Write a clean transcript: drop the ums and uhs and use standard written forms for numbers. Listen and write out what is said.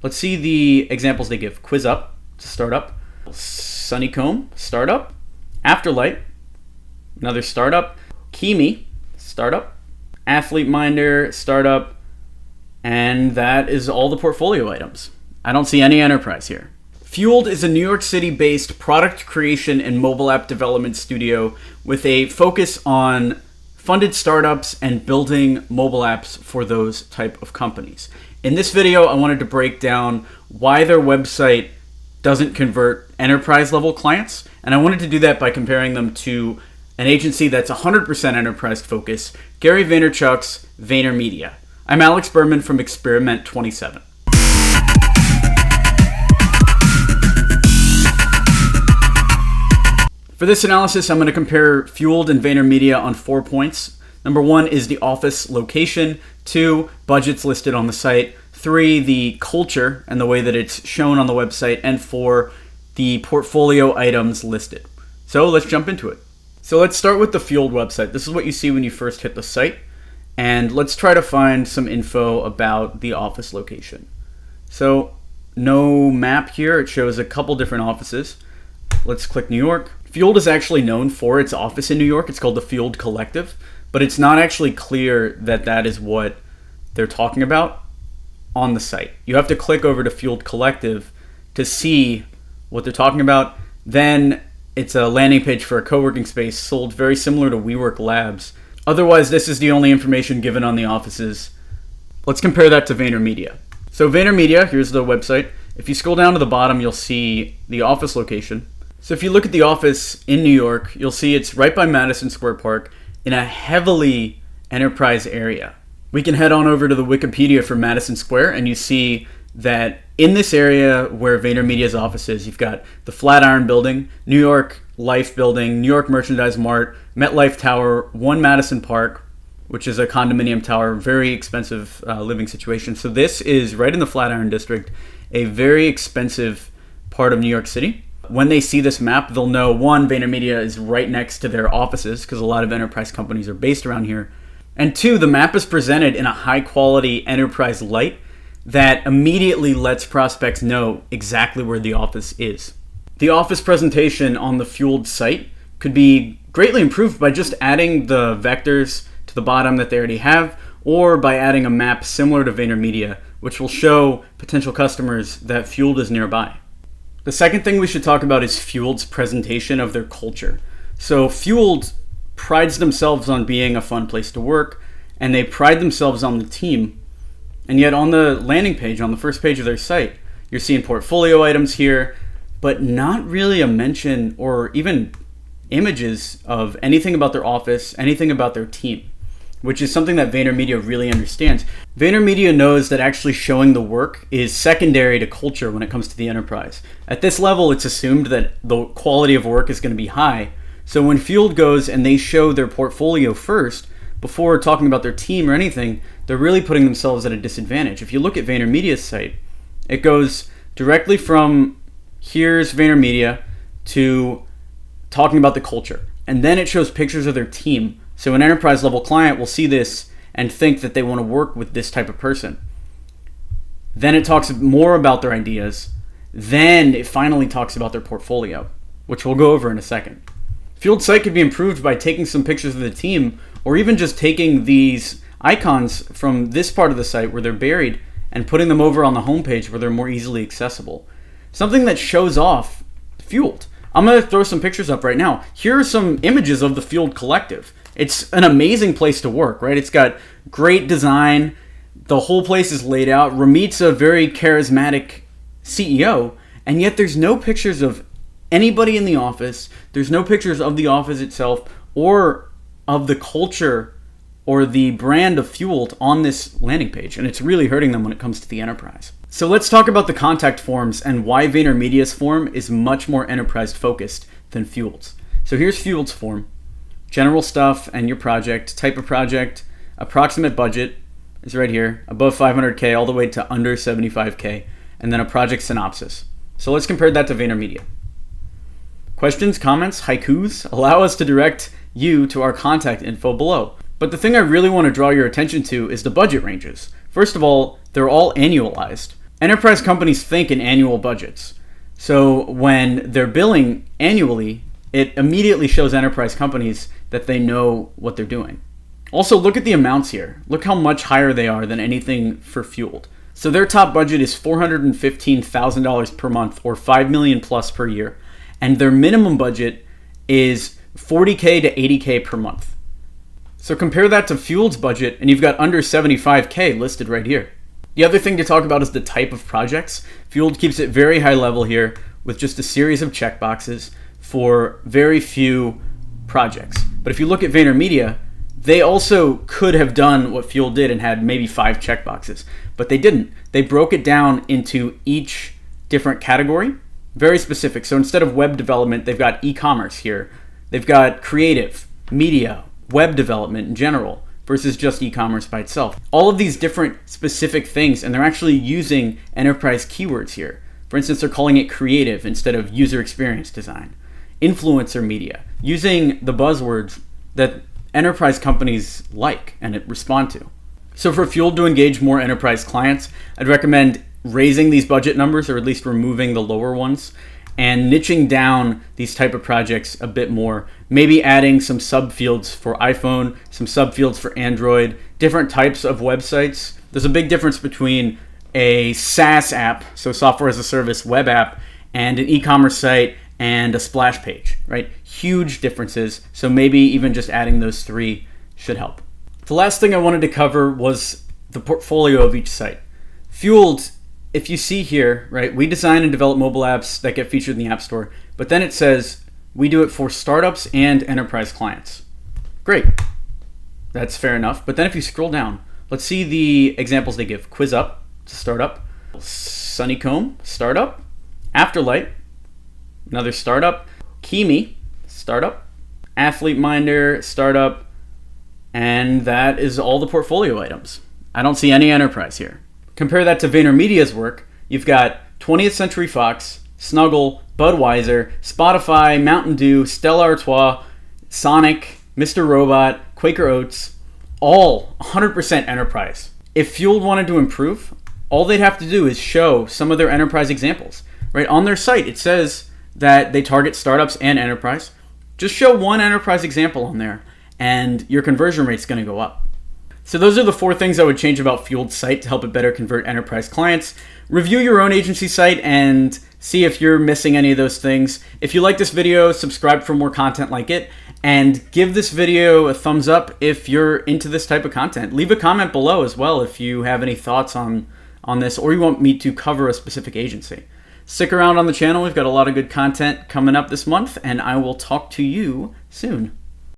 Let's see the examples they give. Quiz Up, startup. Sunnycomb, startup. Afterlight, another startup. Kimi, startup. Athlete Minder, startup. And that is all the portfolio items. I don't see any enterprise here. Fueled is a New York City-based product creation and mobile app development studio with a focus on funded startups and building mobile apps for those type of companies. In this video, I wanted to break down why their website doesn't convert enterprise level clients, and I wanted to do that by comparing them to an agency that's 100% enterprise focused, Gary Vaynerchuck's Vaynermedia. I'm Alex Berman from Experiment 27. For this analysis, I'm going to compare Fueled and Vaynermedia on 4 points. Number 1 is the office location. 2, budgets listed on the site. 3, the culture and the way that it's shown on the website. And 4, the portfolio items listed. So let's jump into it. So let's start with the Fueled website. This is what you see when you first hit the site. And let's try to find some info about the office location. So no map here. It shows a couple different offices. Let's click New York. Fueled is actually known for its office in New York. It's called the Fueled Collective, but it's not actually clear that that is what they're talking about on the site. You have to click over to Fueled Collective to see what they're talking about. Then it's a landing page for a co-working space sold very similar to WeWork Labs. Otherwise, this is the only information given on the offices. Let's compare that to Vaynermedia. So Vaynermedia, here's the website. If you scroll down to the bottom, you'll see the office location. So if you look at the office in New York, you'll see it's right by Madison Square Park in a heavily enterprise area. We can head on over to the Wikipedia for Madison Square, and you see that in this area where Vaynermedia's office is, you've got the Flatiron Building, New York Life Building, New York Merchandise Mart, MetLife Tower, One Madison Park, which is a condominium tower, very expensive living situation. So this is right in the Flatiron District, a very expensive part of New York City. When they see this map, they'll know, one, Vaynermedia is right next to their offices because a lot of enterprise companies are based around here. And 2, the map is presented in a high-quality enterprise light that immediately lets prospects know exactly where the office is. The office presentation on the Fueled site could be greatly improved by just adding the vectors to the bottom that they already have, or by adding a map similar to Vaynermedia, which will show potential customers that Fueled is nearby. The second thing we should talk about is Fueled's presentation of their culture. So Fueled prides themselves on being a fun place to work, and they pride themselves on the team. And yet on the landing page, on the first page of their site, you're seeing portfolio items here, but not really a mention or even images of anything about their office, anything about their team, which is something that Vaynermedia really understands. Vaynermedia knows that actually showing the work is secondary to culture when it comes to the enterprise. At this level, it's assumed that the quality of work is going to be high. So when Fueled goes and they show their portfolio first, before talking about their team or anything, they're really putting themselves at a disadvantage. If you look at Vaynermedia's site, it goes directly from here's Vaynermedia to talking about the culture. And then it shows pictures of their team. So an enterprise level client will see this and think that they want to work with this type of person. Then it talks more about their ideas. Then it finally talks about their portfolio, which we'll go over in a second. Fueled site could be improved by taking some pictures of the team, or even just taking these icons from this part of the site where they're buried and putting them over on the homepage where they're more easily accessible. Something that shows off Fueled. I'm going to throw some pictures up right now. Here are some images of the Fueled Collective. It's an amazing place to work, right? It's got great design. The whole place is laid out. Rameet's a very charismatic CEO, and yet there's no pictures of anybody in the office. There's no pictures of the office itself or of the culture or the brand of Fueled on this landing page, and it's really hurting them when it comes to the enterprise. So let's talk about the contact forms and why Vaynermedia's form is much more enterprise focused than Fueled's. So here's Fueled's form. General stuff and your project, type of project, approximate budget is right here, above 500K all the way to under 75K, and then a project synopsis. So let's compare that to Vaynermedia. Questions, comments, haikus allow us to direct you to our contact info below. But the thing I really want to draw your attention to is the budget ranges. First of all, they're all annualized, Enterprise companies think in annual budgets. So when they're billing annually, it immediately shows enterprise companies that they know what they're doing. Also, look at the amounts here. Look how much higher they are than anything for Fueled. So their top budget is $415,000 per month, or $5 million plus per year. And their minimum budget is $40K to $80K per month. So compare that to Fueled's budget, and you've got under $75K listed right here. The other thing to talk about is the type of projects. Fueled keeps it very high level here with just a series of checkboxes for very few projects. But if you look at Vaynermedia, they also could have done what Fueled did and had maybe 5 checkboxes, but they didn't. They broke it down into each different category, very specific. So instead of web development, they've got e-commerce here. They've got creative, media, web development in general, versus just e-commerce by itself. All of these different specific things, and they're actually using enterprise keywords here. For instance, they're calling it creative instead of user experience design. Influencer media, using the buzzwords that enterprise companies like and respond to. So for Fueled to engage more enterprise clients, I'd recommend raising these budget numbers, or at least removing the lower ones, and niching down these type of projects a bit more. Maybe adding some subfields for iPhone, some subfields for Android, different types of websites. There's a big difference between a SaaS app, so software as a service web app, and an e-commerce site and a splash page, right? Huge differences. So maybe even just adding those 3 should help. The last thing I wanted to cover was the portfolio of each site. Fueled, if you see here, right, we design and develop mobile apps that get featured in the App Store, but then it says we do it for startups and enterprise clients. Great. That's fair enough. But then if you scroll down, let's see the examples they give. QuizUp, it's a startup. Sunnycomb, startup. Afterlight, another startup. Kimi, startup. Athlete Minder, startup. And that is all the portfolio items. I don't see any enterprise here. Compare that to Vaynermedia's work. You've got 20th Century Fox, Snuggle, Budweiser, Spotify, Mountain Dew, Stella Artois, Sonic, Mr. Robot, Quaker Oats, all 100% enterprise. If Fueled wanted to improve, all they'd have to do is show some of their enterprise examples. Right on their site, it says that they target startups and enterprise. Just show one enterprise example on there, and your conversion rate's going to go up. So those are the 4 things I would change about Fueled's site to help it better convert enterprise clients. Review your own agency site and see if you're missing any of those things. If you like this video, subscribe for more content like it, and give this video a thumbs up if you're into this type of content. Leave a comment below as well if you have any thoughts on this, or you want me to cover a specific agency. Stick around on the channel. We've got a lot of good content coming up this month, and I will talk to you soon.